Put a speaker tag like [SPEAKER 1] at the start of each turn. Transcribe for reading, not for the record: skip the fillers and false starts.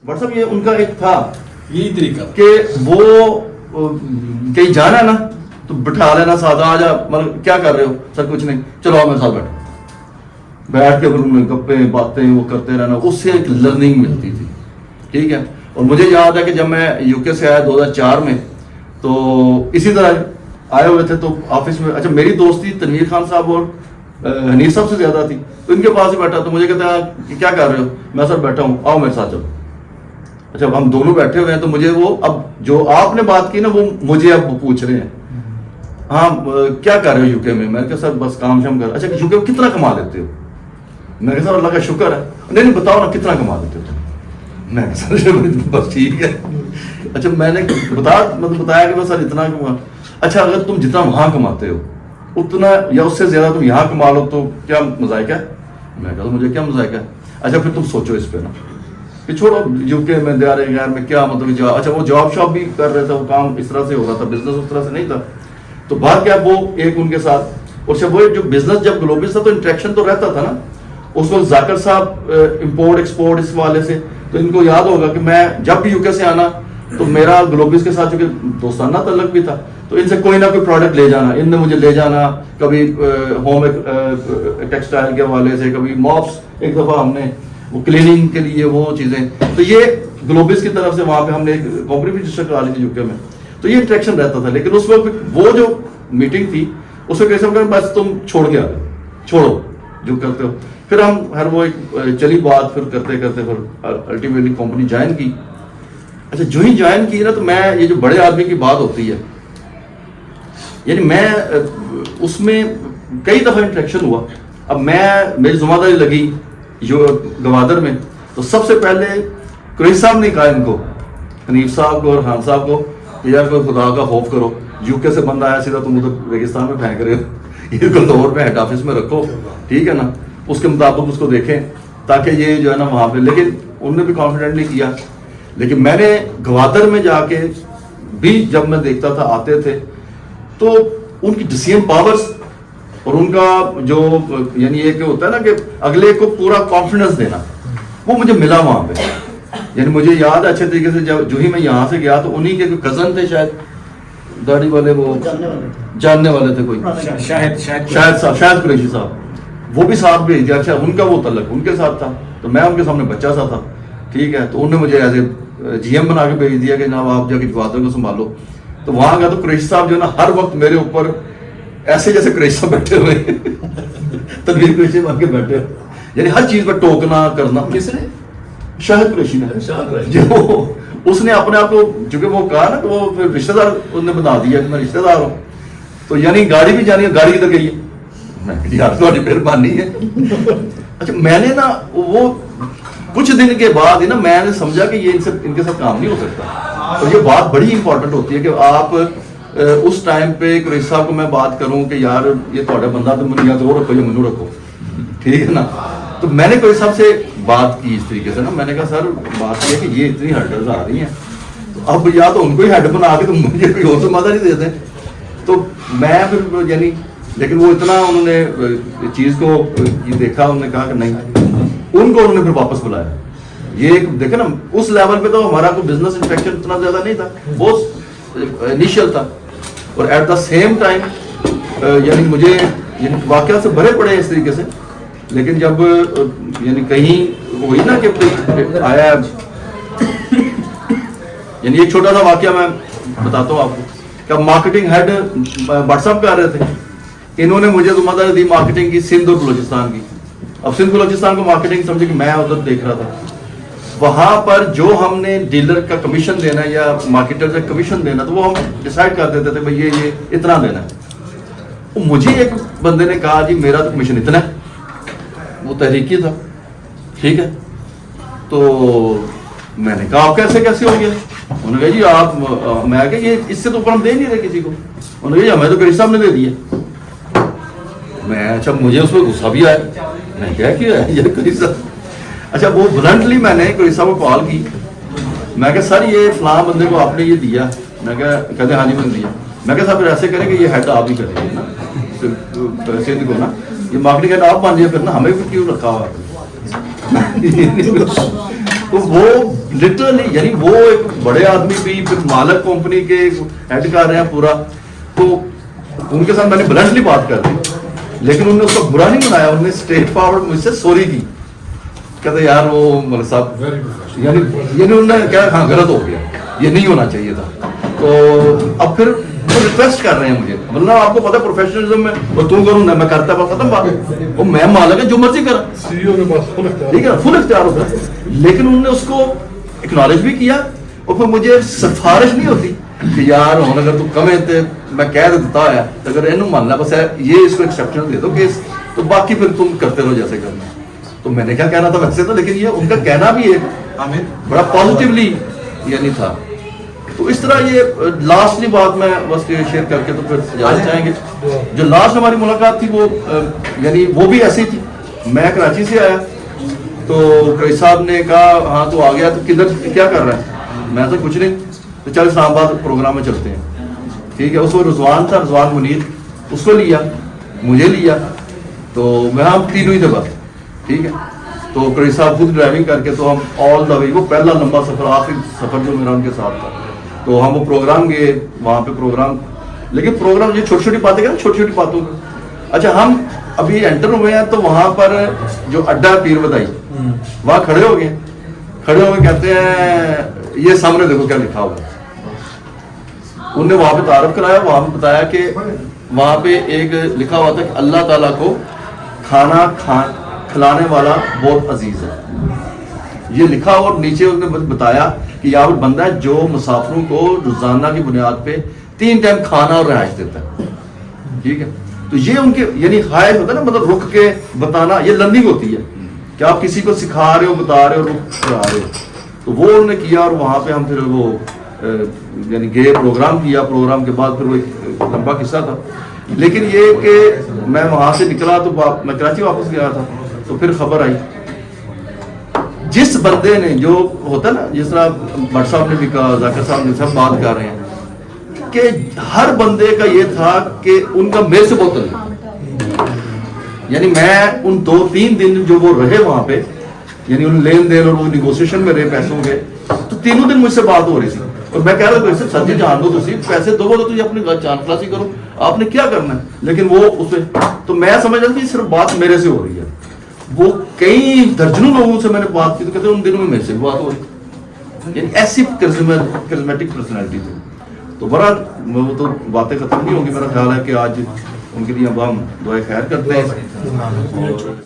[SPEAKER 1] But साहब ये उनका एक था
[SPEAKER 2] यही तरीका
[SPEAKER 1] कि वो कहीं जाना है ना तो बिठा लेना साथ, आ जा, मतलब क्या कर रहे हो सर, कुछ नहीं, चलो आओ मेरे साथ बैठ के फिर उनमें गप्पे बातें वो करते रहना, उससे एक लर्निंग मिलती थी, ठीक है। और मुझे याद है कि जब मैं यूके से आया 2004 में, तो इसी तरह आए हुए थे, तो ऑफिस में, अच्छा मेरी दोस्ती तनवीर खान साहब और हनीफ साहब से ज़्यादा थी, तो इनके पास ही बैठा, तो मुझे कहता है कि क्या कर रहे हो, मैं सर बैठा हूँ, आओ मेरे साथ चलो। अच्छा अब हम दोनों बैठे हुए हैं, तो मुझे वो, अब जो आपने बात की ना वो मुझे अब पूछ रहे हैं, हाँ क्या कर रहे हो यूके में, मैंने कहा सर बस काम शाम कर। अच्छा यूके में कितना कमा लेते हो, मैं कहा सर अल्लाह का शुक्र है, नहीं बताओ ना कितना कमा लेते हो, मैं कहा सर बस ठीक है। अच्छा मैंने बताया कि बस सर इतना कमा। अच्छा अगर तुम जितना वहाँ कमाते हो उतना या उससे ज़्यादा तुम यहाँ कमा लो तो क्या मज़ाइक है, मैं कहा मुझे क्या मज़ाइक है। अच्छा फिर तुम सोचो इस पे ना कि छोड़ो यूके में दायरे गैर में क्या मतलब, अच्छा वो जॉब शॉप भी कर रहे थे, वो काम इस तरह से हो रहा था, बिजनेस उस तरह से नहीं था, तो बात क्या वो एक उनके साथ, और जब वो जो बिजनेस जब ग्लोबल था तो इंटरेक्शन तो रहता था ना, उस वक्त जाकिर साहब इंपोर्ट एक्सपोर्ट इस वाले से, तो इनको याद होगा कि मैं जब भी यूके से आना तो मेरा ग्लोबिस के साथ चूंकि दोस्ताना तल्लक भी था, तो इनसे कोई ना कोई प्रोडक्ट ले जाना, इनने मुझे ले जाना, कभी होम टेक्सटाइल के हवाले से, कभी मॉप्स, एक दफ़ा हमने वो क्लीनिंग के लिए वो चीज़ें, तो ये ग्लोबिस की तरफ से वहाँ पे हमने एक कंपनी भी रजिस्टर करा ली थी यूके में, तो ये इंटरेक्शन रहता था। लेकिन उस वक्त वो जो मीटिंग थी उसमें कैसे करें, बस तुम छोड़ के आ गए, छोड़ो जो करते हो। फिर हम हर वो एक चली बात, फिर करते करते फिर अल्टीमेटली कंपनी ज्वाइन की। अच्छा जो ही ज्वाइन की ना, तो मैं ये जो बड़े आदमी की बात होती है, यानी मैं उसमें कई दफ़ा इंटरेक्शन हुआ। अब मैं मेरी जिम्मेदारी लगी जो गवादर में, तो सबसे पहले कुरैशी साहब ने कहा इनको, हनीफ साहब को और खान साहब को, कि यार कोई खुदा का खौफ करो, यूके से बंदा आया सीधा, तुम उधर रेगिस्तान में फेंक रहे हो, इसको लाहौर में हेड ऑफिस में रखो, ठीक है ना, उसके मुताबिक उसको देखें ताकि ये जो है ना वहाँ पे। लेकिन उन्होंने भी कॉन्फिडेंटली किया। लेकिन मैंने गवादर में जाके भी जब मैं देखता था आते थे, तो उनकी डिसीजन पावर्स और उनका जो यानी ये कि होता है ना कि अगले को पूरा कॉन्फिडेंस देना, वो मुझे मिला वहाँ पे। यानी मुझे याद है अच्छे तरीके से, जब जो ही मैं यहाँ से गया तो उन्हीं के कोई कज़न थे शायद, दाढ़ी वाले, वो जानने वाले थे कोई, शायद कुरैशी साहब, वो भी साथ भेज दिया। अच्छा उनका वो तल्लक उनके साथ था, तो मैं उनके सामने बच्चा सा था, ठीक है, तो उन्होंने मुझे एज ए GM बना के भेज दिया कि जनाब आप जाके गवादर को संभालो। तो वहाँ गया तो कुरैशी साहब जो ना हर वक्त मेरे ऊपर ऐसे जैसे कुरैशी साहब बैठे हुए तनवीर कुरैशी बन के बैठे, यानी हर चीज़ पर टोकना करना।
[SPEAKER 2] किसने?
[SPEAKER 1] शाहिद कुरैशी ने, जो उसने अपने आप को, चूंकि वो कहा ना कि वो फिर रिश्तेदार उसने बता दिया कि मैं रिश्तेदार हूँ, तो यानी गाड़ी भी जानी है, गाड़ी किधर गई है, मैं यार तुम्हारी मेहरबानी है। अच्छा मैंने ना वो कुछ दिन के बाद ही ना मैंने समझा कि ये इनके साथ काम नहीं हो सकता, और ये बात बड़ी इंपॉर्टेंट होती है कि आप उस टाइम पे कुरैशी साहब को मैं बात करूं कि यार ये थोड़ा बंदा तो मुझे याद रखो, ये मनु रखो, ठीक है ना। तो मैंने कुरैशी साहब से बात की इस तरीके से ना, मैंने कहा सर बात ये है कि ये इतनी हर्डल्स आ रही हैं, तो अब या तो उनको ही हेड बना के तो मुझे कोई और समाधान नहीं देते। तो मैं फिर यानी, लेकिन वो इतना उन्होंने चीज़ को ये देखा, उन्होंने कहा कि नहीं, उनको उन्होंने फिर वापस बुलाया। ये देखे ना उस लेवल पे तो हमारा कोई बिजनेस इंफेक्शन इतना ज़्यादा नहीं था, बहुत इनिशियल था, और एट द सेम टाइम यानी मुझे यानी वाकया से भरे पड़े इस तरीके से। लेकिन जब यानी कहीं हुई ना कि आया, यानी एक छोटा सा वाकया मैं बताता हूँ आपको, क्या मार्केटिंग हेड व्हाट्सएप कर रहे थे, इन्होंने मुझे जिम्मेदारी दी मार्केटिंग की सिंध और बलोचिस्तान की। अब सिंध बलोचिस्तान को मार्केटिंग समझे कि मैं उधर देख रहा था, वहां पर जो हमने डीलर का कमीशन देना है या मार्केटर का कमीशन देना, तो वो हम डिसाइड कर देते थे भाई ये इतना देना है। तो मुझे एक बंदे ने कहा जी मेरा तो कमीशन इतना है, वो तहरीकी था, ठीक है। तो मैंने कहा आप कैसे हो गया? उन्होंने कहा जी आप, मैं कहा ये इससे तो ऊपर हम दे नहीं रहे किसी को। उन्होंने कहा हमें तो कुरैशी साहब ने दे दिया। मैं अच्छा मुझे उस पर गुस्सा भी आया, मैं क्या किया है ये कुरैशी साहब। अच्छा वो ब्लंटली मैंने कुरैशी साहब को कॉल की, मैं कहा सर ये फलां बंदे को आपने ये दिया, मैं कहा कहते हाँ जी मैंने दिया। मैं कहा साहब फिर ऐसे करें कि ये हेड आप ही करेंगे ना सिंध को ना, ये मार्केटिंग हेड आप बन जाए, फिर ना हमें भी क्यों रखा हुआ। تو وہ لٹرلی یعنی وہ ایک بڑے آدمی بھی پھر مالک کمپنی کے ہیڈ کر رہے ہیں پورا, تو ان کے ساتھ میں نے بلنٹلی بات کر دی, لیکن انہوں نے اس کو برا نہیں بنایا, انہوں نے اسٹریٹ فارورڈ مجھ سے سوری کی, کہتے یار وہ ملک صاحب یعنی انہوں نے کہا ہاں غلط ہو گیا, یہ نہیں ہونا چاہیے تھا. تو اب پھر وہ ریکویسٹ کر رہے ہیں مجھے, ورنہ آپ کو پتا پروفیشنلزم میں وہ تم کروں میں کرتا بس ختم بات, وہ میں مالک ہے جو مرضی کر, ٹھیک ہے فل اختیار ہوتا ہے. لیکن انہوں نے اس کو اکنالج بھی کیا, اور پھر مجھے سفارش نہیں ہوتی کہ یار ہوں اگر تو کم ہے میں کہہ دیتا ہے اگر انہوں ماننا بس ہے یہ اس کو ایکسیپشن دے دو کیس, تو باقی پھر تم کرتے رہو جیسے کرنا. تو میں نے کیا کہنا تھا ویسے تو, لیکن یہ ان کا کہنا بھی ایک بڑا پازیٹیولی یعنی تھا. تو اس طرح یہ لاسٹلی بات میں بس شیئر کر کے تو پھر جانا چاہیں گے. جو لاسٹ ہماری ملاقات تھی وہ یعنی وہ بھی ایسی تھی, میں کراچی سے آیا تو کئی صاحب نے کہا ہاں تو آ گیا تو کدھر کیا کر رہا ہے, میں تو کچھ نہیں, تو چل اسلام آباد پروگرام میں چلتے ہیں, ٹھیک ہے. اس کو رضوان تھا, رضوان منیر, اس کو لیا, مجھے لیا, تو میں ہم تینوں ہی تھے بس, ٹھیک ہے. تو کئی صاحب خود ڈرائیونگ کر کے تو ہم آل دا وے, وہ پہلا لمبا سفر آخری سفر جو میرا ان کے ساتھ تھا, تو ہم وہ پروگرام گئے وہاں پہ پروگرام, لیکن پروگرام یہ چھوٹی چھوٹی باتیں کریں, چھوٹی چھوٹی باتوں کو. اچھا ہم ابھی انٹر ہوئے ہیں تو وہاں پر جو اڈا پیر بدائی وہاں کھڑے ہو گئے, کہتے ہیں یہ سامنے دیکھو کیا لکھا ہوا ہے. انہوں نے وہاں پہ تعارف کرایا, وہاں پہ بتایا کہ وہاں پہ ایک لکھا ہوا تھا کہ اللہ تعالیٰ کو کھانا کھلانے والا بہت عزیز ہے, یہ لکھا. اور نیچے انہوں نے بتایا کہ یہاں پر بندہ ہے جو مسافروں کو روزانہ کی بنیاد پہ 3 ٹائم کھانا اور رہائش دیتا ہے, ٹھیک ہے. تو یہ ان کے یعنی ہائے ہوتا ہے نا, مطلب رک کے بتانا, یہ لرننگ ہوتی ہے کہ آپ کسی کو سکھا رہے ہو, بتا رہے ہو, رک کرا رہے ہو. تو وہ انہوں نے کیا, اور وہاں پہ ہم پھر وہ یعنی گئے, پروگرام کیا, پروگرام کے بعد پھر وہ ایک لمبا قصہ تھا. لیکن یہ کہ میں وہاں سے نکلا تو میں کراچی واپس گیا تھا, تو پھر خبر آئی جس بندے نے, جو ہوتا ہے نا جس طرح بٹ صاحب نے بھی کہا, ذاکر صاحب نے سب بات کر رہے ہیں کہ ہر بندے کا یہ تھا کہ ان کا میرے سے بہت تعلق, یعنی میں ان 2-3 دن جو وہ رہے وہاں پہ, یعنی ان لین دین اور وہ نیگوسیشن میں رہے پیسوں کے, تو تینوں دن مجھ سے بات ہو رہی تھی. اور میں کہہ رہا تھا سر جی جان دو, تھی پیسے دو تو تجھے اپنی جان خلاصی کرو, آپ نے کیا کرنا ہے. لیکن وہ اس میں تو میں سمجھ رہا کہ صرف بات میرے سے ہو رہی ہے. وہ کئی درجنوں لوگوں سے میں نے بات کی تو کہتے ہیں ان دنوں میں میرے سے بات ہو رہی, یعنی ایسی کرزمیٹک پرسنالٹی تھی. تو بڑا وہ تو باتیں ختم نہیں ہوں گی, میرا خیال ہے کہ آج ان کے لیے اب ہم دعائے خیر کرتے ہیں.